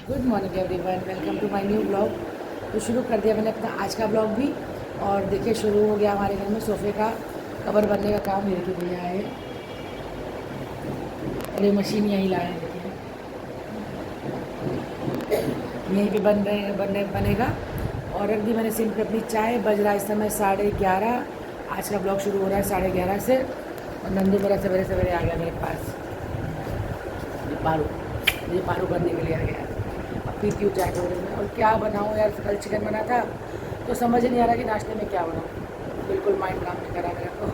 Good morning everyone, welcome to my new blog. तो शुरू कर दिया मैंने अपना आज का ब्लॉग भी। और देखिए शुरू हो गया हमारे घर में सोफ़े का कवर बनने का काम। मेरे के भैया आए और ये मशीन यहीं लाए हैं, देखिए यहीं पे बनेगा। और रख दी मैंने सिम पे अपनी चाय। बज रहा है इस समय 11:30। आज का ब्लॉग शुरू हो रहा है 11:30 से। और नंदू मेरा सवेरे सवेरे आ गया मेरे पास, ये पारू करने के लिए आ गया। अब पीती हूँ चाय थोड़ी में। और क्या बनाऊँ यार, कल चिकन बना था तो समझ नहीं आ रहा कि नाश्ते में क्या बनाऊँ। बिल्कुल माइंड काम नहीं करा मेरा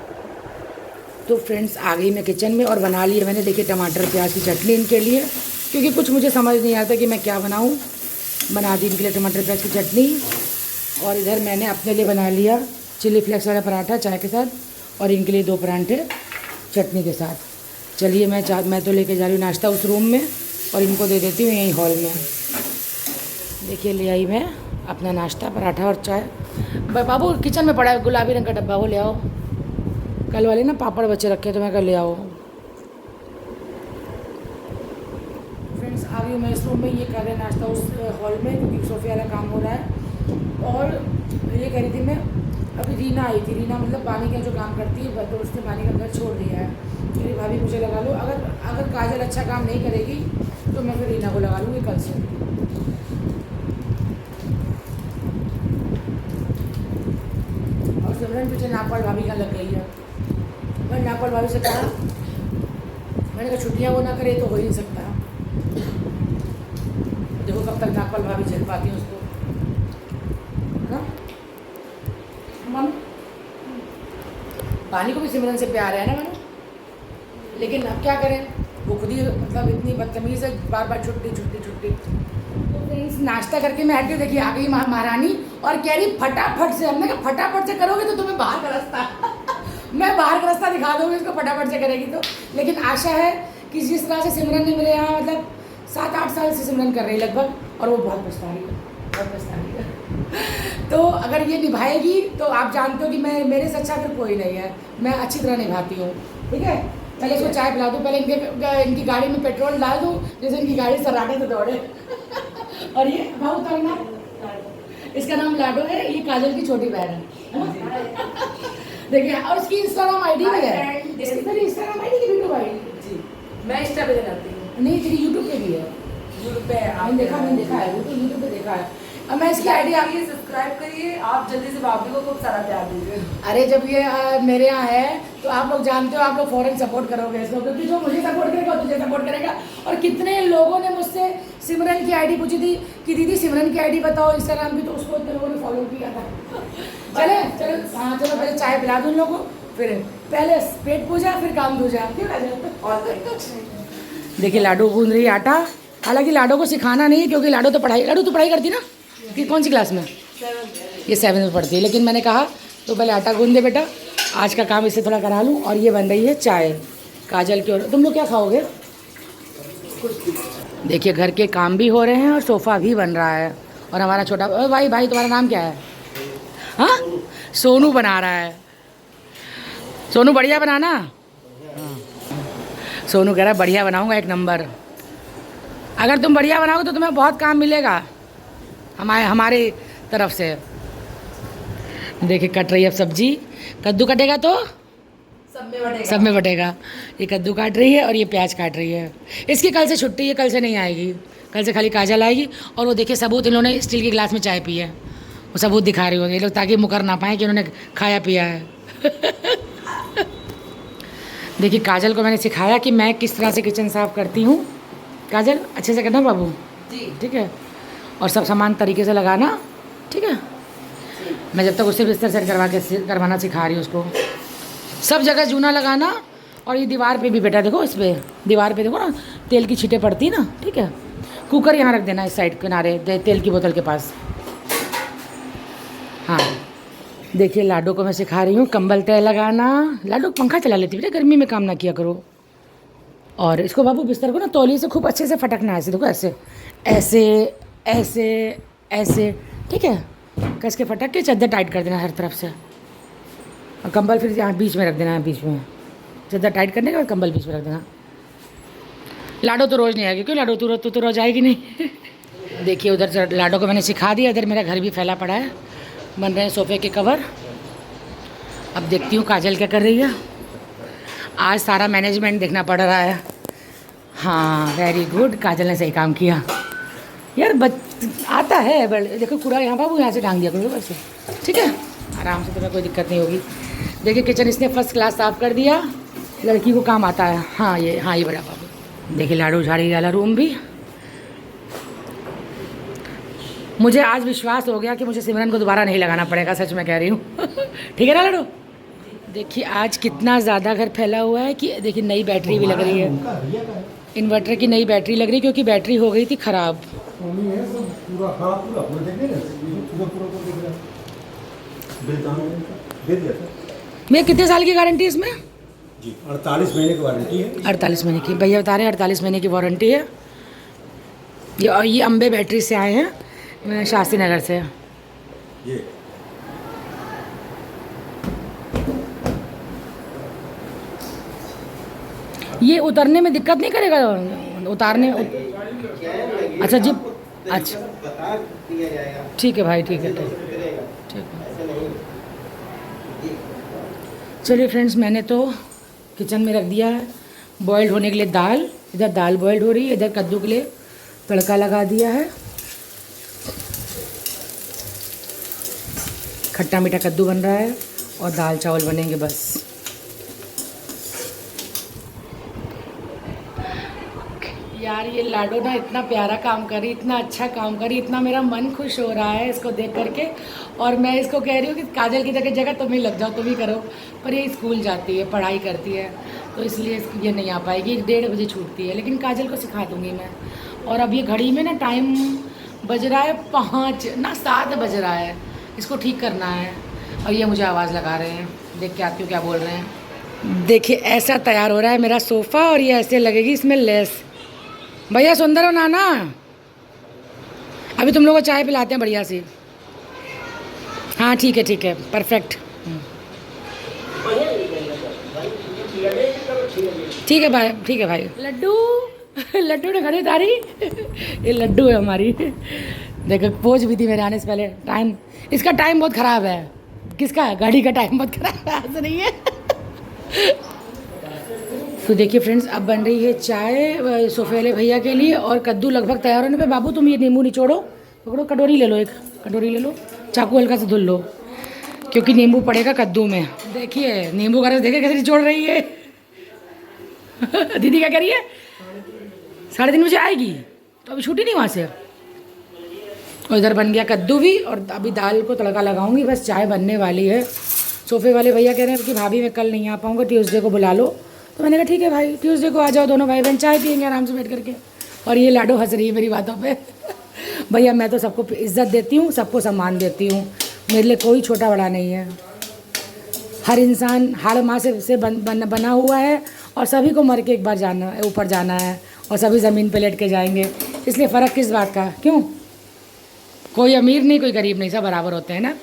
तो फ्रेंड्स आ गई मैं किचन में और बना लिए मैंने, देखिए टमाटर प्याज की चटनी इनके लिए, क्योंकि कुछ मुझे समझ नहीं आता कि मैं क्या बनाऊँ। बना दी इनके लिए टमाटर प्याज की चटनी। और इधर मैंने अपने लिए बना लिया चिली फ्लेक्स वाला पराठा चाय के साथ, और इनके लिए 2 पराठे चटनी के साथ। चलिए मैं तो लेके जा रही हूँ नाश्ता उस रूम में और इनको दे देती हूँ यहीं हॉल में। देखिए ले आई मैं अपना नाश्ता, पराठा और चाय। बाबू किचन में पड़ा है गुलाबी रंग का डब्बा, वो ले आओ। कल वाले ना पापड़ बच्चे रखे तो मैं कल ले आओ। फ्रेंड्स आ गई मैं इस रूम में, ये कर रहे नाश्ता उस हॉल में क्योंकि सोफे वाला काम हो रहा है। और ये कह रही थी मैं, अभी रीना आई थी, रीना मतलब पानी का जो काम करती है तो उसने पानी का घर छोड़ दिया है। मेरी भाभी मुझे लगा लो, अगर काजल अच्छा काम नहीं करेगी तो मैं फिर रीना को लगा लूँगी कल से। और सिमरन पीछे नागपाल भाभी का लग गई है। मैंने नागपाल भाभी से कहा, मैंने कहा छुट्टियाँ वो ना करे तो हो ही नहीं सकता। देखो कब तक नागपाल भाभी झेल पाती है उसको, है ना मम। पानी को भी सिमरन से प्यार है ना मैंने, लेकिन अब क्या करें, वो खुद ही मतलब इतनी बदतमीज़ है, बार बार छुट्टी छुट्टी छुट्टी। तो फ्रेंड्स नाश्ता करके मैं हट के देखिए आ गई महारानी और कह रही फटाफट से। हमने कहा फटाफट से करोगे तो तुम्हें बाहर का रास्ता मैं बाहर का रास्ता दिखा दूँगी इसको फटाफट से करेगी तो। लेकिन आशा है कि जिस तरह से सिमरन ने मेरे यहाँ मतलब 7-8 साल से सिमरन कर रही है लगभग, और वो बहुत पछता रही है, बहुत पछता रही है। तो अगर ये निभाएगी तो आप जानते हो कि मैं, मेरे से अच्छा फिर कोई नहीं है, मैं अच्छी तरह निभाती हूँ। ठीक है, पहले इसको चाय पिला दूँ, पहले इनकी गाड़ी में पेट्रोल डाल दूँ जैसे इनकी गाड़ी सराटे से दौड़े। और ये भाव उतरना, इसका नाम लाडो है, ये काजल की छोटी बहन है। देखिए और इसकी इंस्टाग्राम आईडी भी है, इसकी इंस्टाग्राम आईडी की वीडियो आईडी जी मैं इंस्टा पे लगाती हूँ। नहीं तेरी यूट्यूब पे भी है। यूट्यूब पे मैंने देखा है, वो तो यूट्यूब पे देखा है। अब मैं इसकी आईडी आइए सब्सक्राइब करिए, आप जल्दी से भाभी को खूब सारा प्यार दीजिए। अरे जब ये मेरे यहाँ है तो आप लोग जानते हो, आप लोग फौरन सपोर्ट करोगे इसको, क्योंकि जो मुझे सपोर्ट करेगा तुझे सपोर्ट करेगा। और कितने लोगों ने मुझसे सिमरन की आईडी पूछी थी कि दीदी सिमरन की आईडी बताओ इंस्टाग्राम की, तो उसको इतने लोगों ने फॉलो किया था। चलो हाँ चलो पहले चाय पिला दूँ उन लोगों को, फिर पहले पेट पूजा फिर काम दूजा, क्यों राजा। और देखिए लाडो गूंद रही है आटा। हालांकि लाडो को सिखाना नहीं है क्योंकि लाडो तो पढ़ाई करती ना, कि कौन सी क्लास में, ये 7th में पढ़ती है। लेकिन मैंने कहा तो पहले आटा गूंद दे बेटा, आज का काम इससे थोड़ा करा लूँ। और ये बन रही है चाय काजल की। और तुम लोग क्या खाओगे? देखिए घर के काम भी हो रहे हैं और सोफ़ा भी बन रहा है। और हमारा छोटा भाई तुम्हारा नाम क्या है? हाँ सोनू बना रहा है। सोनू बढ़िया बनाना। हाँ सोनू कह रहा है बढ़िया बनाऊँगा 1 नंबर। अगर तुम बढ़िया बनाओगे तो तुम्हें बहुत काम मिलेगा हमारे तरफ से। देखिए कट रही है अब सब्जी, कद्दू कटेगा तो सब में बटेगा। ये कद्दू काट रही है और ये प्याज काट रही है। इसकी कल से छुट्टी है, कल से नहीं आएगी, कल से खाली काजल आएगी। और वो देखिए सबूत, इन्होंने स्टील के गिलास में चाय पी है, वो सबूत दिखा रही होगी ये लोग, ताकि मुकर ना पाए कि उन्होंने खाया पिया है। देखिए काजल को मैंने सिखाया कि मैं किस तरह से किचन साफ़ करती हूँ। काजल अच्छे से करना बाबू जी, ठीक है, और सब सामान तरीके से लगाना, ठीक है। मैं जब तक उससे बिस्तर सेट करवाना सिखा रही हूँ उसको। सब जगह जूना लगाना। और ये दीवार पे भी बेटा देखो, इस पे दीवार पे देखो ना तेल की छींटें पड़ती ना, ठीक है। कुकर यहाँ रख देना इस साइड किनारे तेल की बोतल के पास। हाँ देखिए लाडो को मैं सिखा रही हूँ कंबल तय लगाना। लाडो पंखा चला लेती बेटा, गर्मी में काम ना किया करो। और इसको बाबू बिस्तर को ना तौलिए से खूब अच्छे से फटकना है, ऐसे देखो, ऐसे ऐसे ऐसे ऐसे, ठीक है। कस के फटक के चादर टाइट कर देना हर तरफ से। और कंबल फिर यहाँ बीच में रख देना है, बीच में चादर टाइट करने के बाद कंबल बीच में रख देना। लाडो तो रोज़ नहीं आएगी, क्यों लाडो तू तो रोज़ आएगी नहीं। देखिए उधर लाडो को मैंने सिखा दिया, इधर मेरा घर भी फैला पड़ा है, बन रहे हैं सोफ़े के कवर। अब देखती हूँ काजल क्या कर रही है। आज सारा मैनेजमेंट देखना पड़ रहा है। हाँ वेरी गुड, काजल ने सही काम किया यार। आता है बट देखो कूड़ा यहाँ बाबू यहाँ से टांग दिया करो वैसे, ठीक है आराम से, तुम्हें कोई दिक्कत नहीं होगी। देखिए किचन इसने फर्स्ट क्लास साफ़ कर दिया, लड़की को काम आता है। हाँ ये बड़ा बाबू। देखिए लाडू झाड़ी वाला रूम भी। मुझे आज विश्वास हो गया कि मुझे सिमरन को दोबारा नहीं लगाना पड़ेगा, सच में कह रही हूँ। ठीक है ना लाडू। देखिए आज कितना ज़्यादा घर फैला हुआ है कि देखिए नई बैटरी भी लग रही है, इन्वर्टर की नई बैटरी लग रही है क्योंकि बैटरी हो गई थी ख़राब। भैया कितने साल की गारंटी है इसमें? जी 48 महीने की वारंटी है। 48 महीने की, भैया बता रहे हैं 48 महीने की वारंटी है। ये अम्बे बैटरी से आए हैं, शास्त्री नगर से। ये उतरने में दिक्कत नहीं करेगा? उतारने अच्छा जी, अच्छा ठीक है भाई, ठीक है ठीक है। चलिए फ्रेंड्स, मैंने तो किचन में रख दिया है बॉइल्ड होने के लिए दाल। इधर दाल बॉइल्ड हो रही है, इधर कद्दू के लिए तड़का लगा दिया है। खट्टा मीठा कद्दू बन रहा है और दाल चावल बनेंगे बस। यार ये लाडो ना इतना प्यारा काम करी, इतना अच्छा काम करी, इतना मेरा मन खुश हो रहा है इसको देख करके। और मैं इसको कह रही हूँ कि काजल की जगह तुम ही लग जाओ, तुम ही करो। पर ये स्कूल जाती है, पढ़ाई करती है, तो इसलिए ये नहीं आ पाएगी। 1:30 बजे छूटती है, लेकिन काजल को सिखा दूँगी मैं। और अब ये घड़ी में ना टाइम बज रहा है 7 बज रहा है, इसको ठीक करना है। और ये मुझे आवाज़ लगा रहे हैं, देख के आती हूँ क्या बोल रहे हैं। देखिए ऐसा तैयार हो रहा है मेरा सोफ़ा, और ये ऐसे लगेगी इसमें लेस। भैया सुंदर हो नाना, अभी तुम लोगों को चाय पिलाते हैं बढ़िया सी। हाँ ठीक है परफेक्ट, ठीक है भाई, ठीक है भाई। लड्डू लड्डू ने खरीदारी ये लड्डू है हमारी। देखो पोज भी थी मेरे आने से पहले। टाइम इसका टाइम बहुत ख़राब है। किसका है? गाड़ी का टाइम बहुत ख़राब है, ऐसा नहीं है। तो देखिए फ्रेंड्स, अब बन रही है चाय सोफे वाले भैया के लिए, और कद्दू लगभग तैयार होने पे। बाबू तुम ये नींबू निचोड़ो, पकड़ो, कटोरी ले लो, एक कटोरी ले लो, चाकू हल्का से धुल लो क्योंकि नींबू पड़ेगा कद्दू में। देखिए नींबू का रस देखे कैसे निचोड़ रही है। दीदी क्या कह रही है? 3:30 बजे आएगी, तो अभी छूटी नहीं वहाँ से। और इधर बन गया कद्दू भी, और अभी दाल को तड़का लगाऊंगी, बस चाय बनने वाली है। सोफे वाले भैया कह रहे हैं कि भाभी मैं कल नहीं आ पाऊँगा, ट्यूसडे को बुला लो। तो मैंने कहा ठीक है भाई, ट्यूसडे को आ जाओ, दोनों भाई बहन चाय पियेंगे आराम से बैठ करके। और ये लाडो हंस रही है मेरी बातों पे। भैया मैं तो सबको इज्जत देती हूँ, सबको सम्मान देती हूँ, मेरे लिए कोई छोटा बड़ा नहीं है। हर इंसान हाड़ माँ से बना हुआ है, और सभी को मर के एक बार जाना, ऊपर जाना है, और सभी ज़मीन पे लेट के जाएंगे। इसलिए फ़र्क किस बात का? क्यों? कोई अमीर नहीं, कोई गरीब नहीं, सब बराबर होते हैं ना।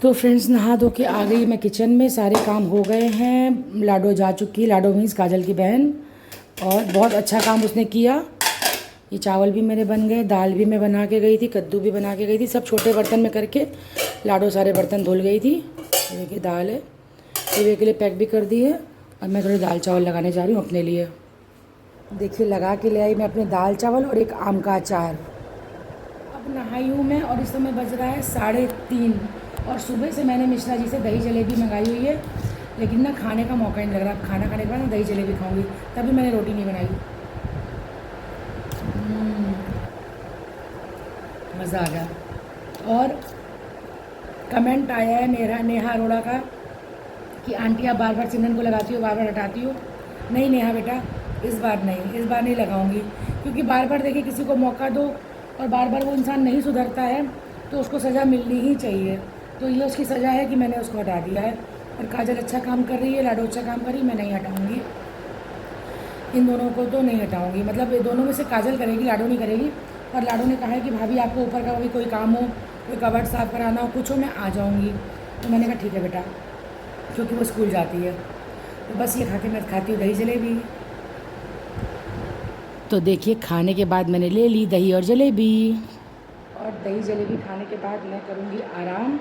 तो फ्रेंड्स, नहा धो के आ गई मैं किचन में, सारे काम हो गए हैं। लाडो जा चुकी, लाडो मीन्स काजल की बहन, और बहुत अच्छा काम उसने किया। ये चावल भी मेरे बन गए, दाल भी मैं बना के गई थी, कद्दू भी बना के गई थी, सब छोटे बर्तन में करके। लाडो सारे बर्तन धुल गई थी। ये देखिए दाल है, ये के लिए पैक भी कर दी है। और मैं थोड़ी दाल चावल लगाने जा रही हूँ अपने लिए। देखिए लगा के ले आई मैं अपने दाल चावल और एक आम का अचार। अब नहाई हूँ मैं, और इस समय बज रहा है 3:30। और सुबह से मैंने मिश्रा जी से दही जलेबी मंगाई हुई है, लेकिन ना खाने का मौका नहीं लग रहा। अब खाना खाने के बाद ना दही जलेबी खाऊंगी, तभी मैंने रोटी नहीं बनाई। मज़ा आ गया। और कमेंट आया है नेहा अरोड़ा का कि आंटी आप बार बार सिमरन को लगाती हो, बार बार हटाती हो। नहीं नेहा बेटा, इस बार नहीं लगाऊंगी, क्योंकि बार बार देखिए किसी को मौका दो और बार बार वो इंसान नहीं सुधरता है तो उसको सज़ा मिलनी ही चाहिए। तो ये उसकी सज़ा है कि मैंने उसको हटा दिया है। और काजल अच्छा काम कर रही है, लाडो अच्छा काम कर रही है, मैं नहीं हटाऊँगी इन दोनों को, तो नहीं हटाऊँगी। मतलब ये दोनों में से काजल करेगी, लाडो नहीं करेगी। और लाडो ने कहा है कि भाभी आपको ऊपर का भी कोई काम हो, कोई कबर्ड साफ़ कराना हो, कुछ हो, मैं आ जाऊँगी। तो मैंने कहा ठीक है बेटा, क्योंकि वो स्कूल जाती है। तो बस ये खा के मैं खाती हूँ दही जलेबी। तो देखिए खाने के बाद मैंने ले ली दही और जलेबी, और दही जलेबी खाने के बाद मैं करूँगी आराम।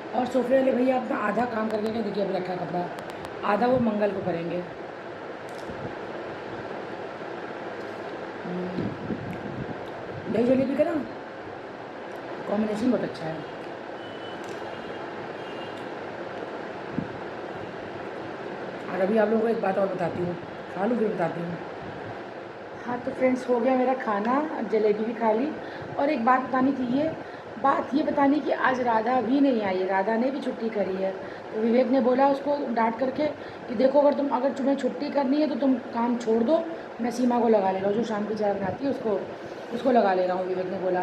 और सोफे वाले भैया अपना आधा काम करके गए, देखिए अभी रखा कपड़ा, आधा वो मंगल को करेंगे। दही जलेबी का ना कॉम्बिनेशन बहुत अच्छा है। और अभी आप लोगों को एक बात और बताती हूँ, खा लूँ फिर बताती हूँ। हाँ तो फ्रेंड्स, हो गया मेरा खाना, जलेबी भी खा ली। और एक बात बतानी थी, ये बात ये बतानी कि आज राधा भी नहीं आई है, राधा ने भी छुट्टी करी है। तो विवेक ने बोला उसको डांट करके कि देखो अगर तुम्हें छुट्टी करनी है तो तुम काम छोड़ दो, मैं सीमा को लगा ले रहा हूँ, जो शाम की चाय बनाती है उसको लगा ले रहा हूँ, विवेक ने बोला।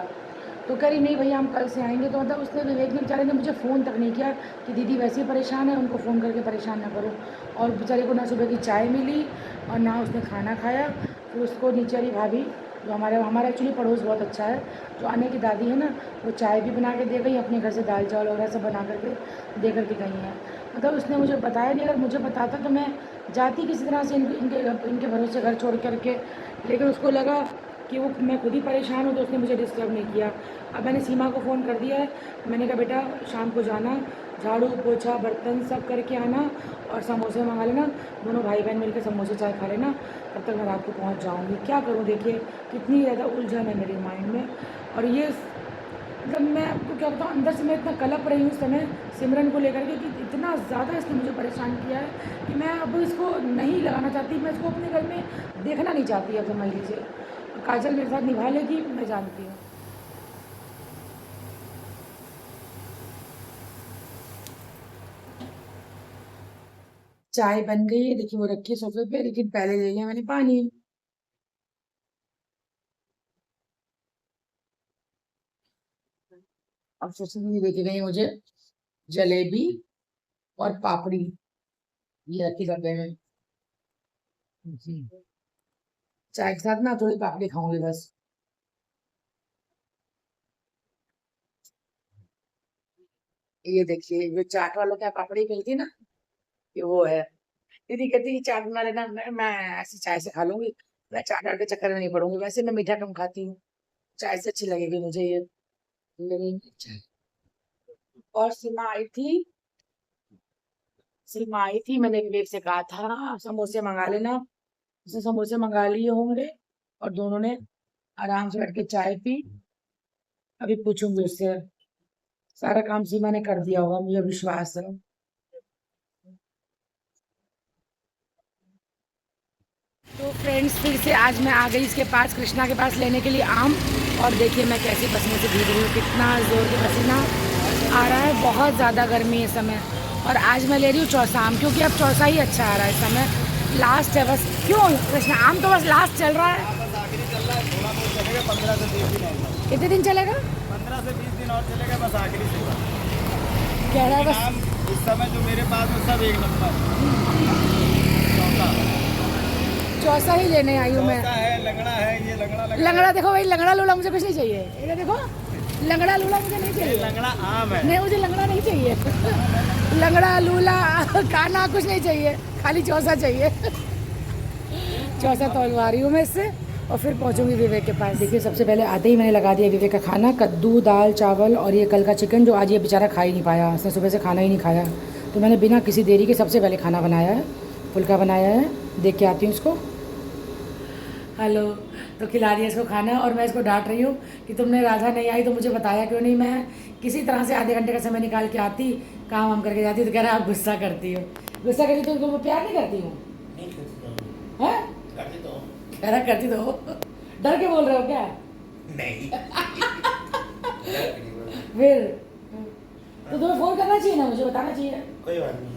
तो कह रही नहीं भैया हम कल से आएंगे। तो मतलब उसने, विवेक ने बेचारे ने मुझे फ़ोन तक नहीं किया कि दीदी वैसे ही परेशान है, उनको फ़ोन करके परेशान ना करो। और बेचारे को ना सुबह की चाय मिली और ना उसने खाना खाया। फिर उसको नीचे वाली भाभी, जो हमारा एक्चुअली पड़ोस बहुत अच्छा है, जो आने की दादी है ना, वो चाय भी बना के दे गई, अपने घर से दाल चावल वगैरह सब बना करके दे करके गई हैं। मतलब उसने मुझे बताया नहीं, अगर मुझे बताता तो मैं जाती किसी तरह से इनके भरोसे घर छोड़ करके। लेकिन उसको लगा कि वो मैं खुद ही परेशान हूँ, तो उसने मुझे डिस्टर्ब नहीं किया। अब मैंने सीमा को फ़ोन कर दिया है, मैंने कहा बेटा शाम को जाना, झाड़ू पोछा बर्तन सब करके आना और समोसे मंगा लेना, दोनों भाई बहन मिलकर समोसे चाय खा लेना, तब तक मैं रात को पहुँच जाऊँगी। क्या करूँ, देखिए कितनी ज़्यादा उलझन है मेरे माइंड में। और ये मतलब मैं आपको क्या बताऊँ, अंदर से मैं इतना कलप रही हूँ उस समय सिमरन को लेकर के कि इतना ज़्यादा इसने मुझे परेशान किया है कि मैं अब इसको नहीं लगाना चाहती, मैं इसको अपने घर में देखना नहीं चाहती। अब समझ लीजिए काजल मेरे साथ निभा लेगी, मैं जानती हूँ। चाय बन गई है, देखिए वो रखी है सोफे पे, लेकिन पहले ले लिया मैंने पानी। अब सोचती हूँ लेके गई मुझे जलेबी और पापड़ी, ये रखी डब्बे में। जी। चाय के साथ ना थोड़ी पापड़ी खाऊंगी बस। ये देखिए जो चाट वालों क्या पापड़ी मिलती है ना, ये वो है। दीदी कहती है चाट बना लेना, मैं ऐसी चाय से खा लूंगी, मैं चाट वाट के चक्कर में नहीं पड़ूंगी, वैसे मैं मीठा कम खाती हूँ, चाय से अच्छी लगेगी मुझे ये। लेकिन और सीमा आई थी, मैंने विवेक से कहा था समोसे मंगा लेना, उसने समोसे मंगा लिए होंगे और दोनों ने आराम से बैठ के चाय पी। अभी पूछूंगी उससे, सारा काम सीमा ने कर दिया होगा, मुझे विश्वास है। तो फ्रेंड्स फिर से आज मैं आ गई इसके पास, कृष्णा के पास लेने के लिए आम। और देखिए मैं कैसे पसीने से भीग रही हूँ, कितना जोर के पसीना आ रहा है, बहुत ज़्यादा गर्मी है इस समय। और आज मैं ले रही हूँ चौसा आम, क्योंकि अब चौसा ही अच्छा आ रहा है इस समय, लास्ट है बस। क्यों कृष्णा, आम तो बस लास्ट चल रहा है। बस आखिरी चल रहा है, थोड़ा बहुत चलेगा, 15 से 20 दिन और। कितने दिन चलेगा? 15 से 20 दिन और चलेगा, बस आखिरी से। कह रहा है लेकिन बस। आम इस समय जो मेरे पास है सब एक नंबर चौथा चौसा ही लेने आई हूँ मैं। चौथा है, लंगड़ा है, ये लंगड़ा लंगड़ा देखो भाई, लंगड़ा लूला मुझे कुछ नहीं चाहिए, ये देखो लंगड़ा लूला मुझे नहीं ये चाहिए। लंगड़ा आम है। नहीं मुझे लंगड़ा नहीं चाहिए, लंगड़ा लूला काना कुछ नहीं चाहिए, खाली चौसा चाहिए। चौसा तोलवा रही हूँ मैं इससे और फिर पहुँचूंगी विवेक के पास। देखिए सबसे पहले आते ही मैंने लगा दिया विवेक का खाना, कद्दू दाल चावल और ये कल का चिकन, जो आज ये बेचारा खा ही नहीं पाया, उसने सुबह से खाना ही नहीं खाया। तो मैंने बिना किसी देरी के सबसे पहले खाना बनाया है, फुल्का बनाया है, देख के आती हूँ उसको। हेलो, तो खिला दिया इसको खाना और मैं इसको डांट रही हूँ कि तुमने राधा नहीं आई तो मुझे बताया क्यों नहीं, मैं किसी तरह से आधे घंटे का समय निकाल के आती, काम वाम करके जाती। तो कह रहा आप गुस्सा करती हो, गुस्सा करती तो तुम प्यार नहीं करती हूँ, हैं? कह रहा करती तो हो। डर के बोल रहे हो क्या? नहीं। फिर तो तुम्हें फ़ोन करना चाहिए ना, मुझे बताना चाहिए। कोई बात नहीं।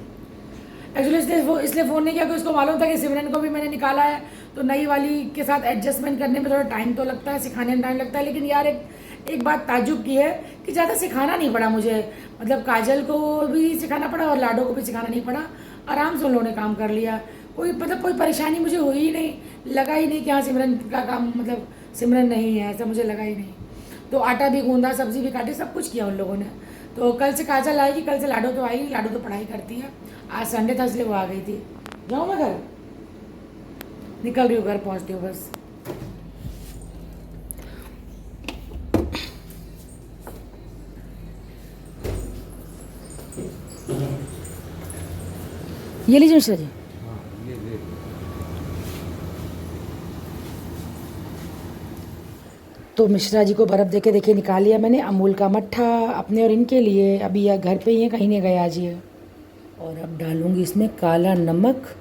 एक्चुअली इसलिए फ़ोन नहीं किया कि उसको मालूम था कि सिमरन को भी मैंने निकाला है, तो नई वाली के साथ एडजस्टमेंट करने में थोड़ा टाइम तो लगता है, सिखाने में टाइम लगता है। लेकिन यार एक बात ताज्जुब की है कि ज़्यादा सिखाना नहीं पड़ा मुझे, मतलब काजल को भी सिखाना पड़ा और लाडो को भी सिखाना नहीं पड़ा, आराम से उन लोगों ने काम कर लिया। कोई मतलब कोई परेशानी मुझे हुई ही नहीं, लगा ही नहीं कि हाँ सिमरन का काम, मतलब सिमरन नहीं है, ऐसा मुझे लगा ही नहीं। तो आटा भी गूंदा, सब्ज़ी भी काटी, सब कुछ किया उन लोगों ने। तो कल से काजल आएगी, कल से लाडो तो आएगी, लाडो तो पढ़ाई करती है, आज संडे था इसलिए वो आ गई थी। जाऊँ मैं घर? निकल रही हूँ, घर पहुँचती हूँ बस। ये लीजिए मिश्रा जी। तो मिश्रा जी को बर्फ़ देके देखिए निकाल लिया मैंने अमूल का मट्ठा अपने और इनके लिए। अभी यह घर पे ही है, कहीं नहीं गए आज ये। और अब डालूंगी इसमें काला नमक।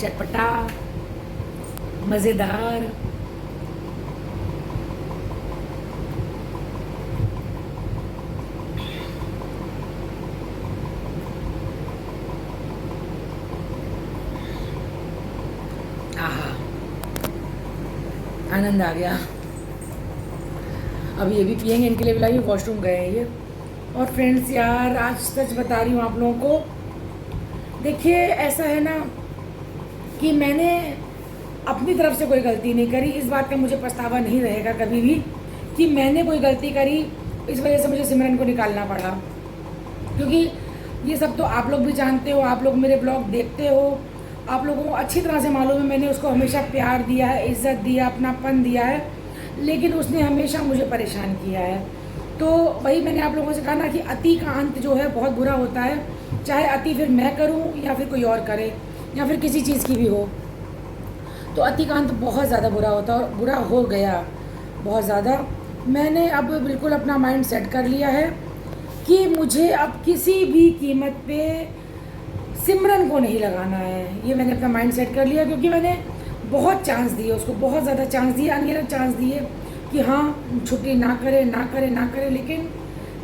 चटपटा मज़ेदार। आहा, आनंद आ गया। अब ये भी पियेंगे, इनके लिए बुलाइए, वॉशरूम गए हैं ये। और फ्रेंड्स यार, आज सच बता रही हूँ आप लोगों को, देखिए ऐसा है ना कि मैंने अपनी तरफ से कोई गलती नहीं करी। इस बात का मुझे पछतावा नहीं रहेगा कभी भी कि मैंने कोई गलती करी, इस वजह से मुझे सिमरन को निकालना पड़ा। क्योंकि ये सब तो आप लोग भी जानते हो, आप लोग मेरे ब्लॉग देखते हो, आप लोगों को अच्छी तरह से मालूम है मैंने उसको हमेशा प्यार दिया है, इज़्ज़त दिया, अपनापन दिया है, लेकिन उसने हमेशा मुझे परेशान किया है। तो वही मैंने आप लोगों से कहा ना कि अति का अंत जो है बहुत बुरा होता है। चाहे अति फिर मैं करूं या फिर कोई और करे या फिर किसी चीज़ की भी हो, तो अति का अंत बहुत ज़्यादा बुरा होता है और बुरा हो गया बहुत ज़्यादा। मैंने अब बिल्कुल अपना माइंड सेट कर लिया है कि मुझे अब किसी भी कीमत पे सिमरन को नहीं लगाना है। ये मैंने अपना माइंड सेट कर लिया, क्योंकि मैंने बहुत चांस दिए उसको, बहुत ज़्यादा चांस दिए, अनगिनत चांस दिए कि हाँ छुट्टी ना करे ना करे ना करे, लेकिन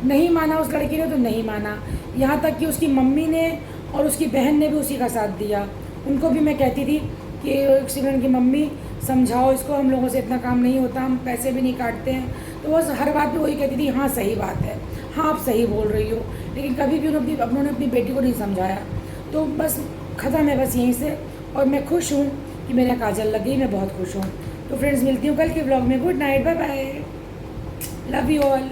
नहीं माना उस लड़की ने, तो नहीं माना। यहाँ तक कि उसकी मम्मी ने और उसकी बहन ने भी उसी का साथ दिया। उनको भी मैं कहती थी कि सिमरन की मम्मी समझाओ इसको, हम लोगों से इतना काम नहीं होता, हम पैसे भी नहीं काटते हैं। तो वो हर बात पे वही कहती थी, हाँ सही बात है, हाँ आप सही बोल रही हो, लेकिन कभी भी उन्होंने अपनी बेटी को नहीं समझाया। तो बस ख़त्म है बस यहीं से। और मैं खुश हूँ कि मेरा काजल लग गई, मैं बहुत खुश हूँ। तो फ्रेंड्स मिलती हूँ कल के ब्लॉग में। Good night, bye bye, love you all.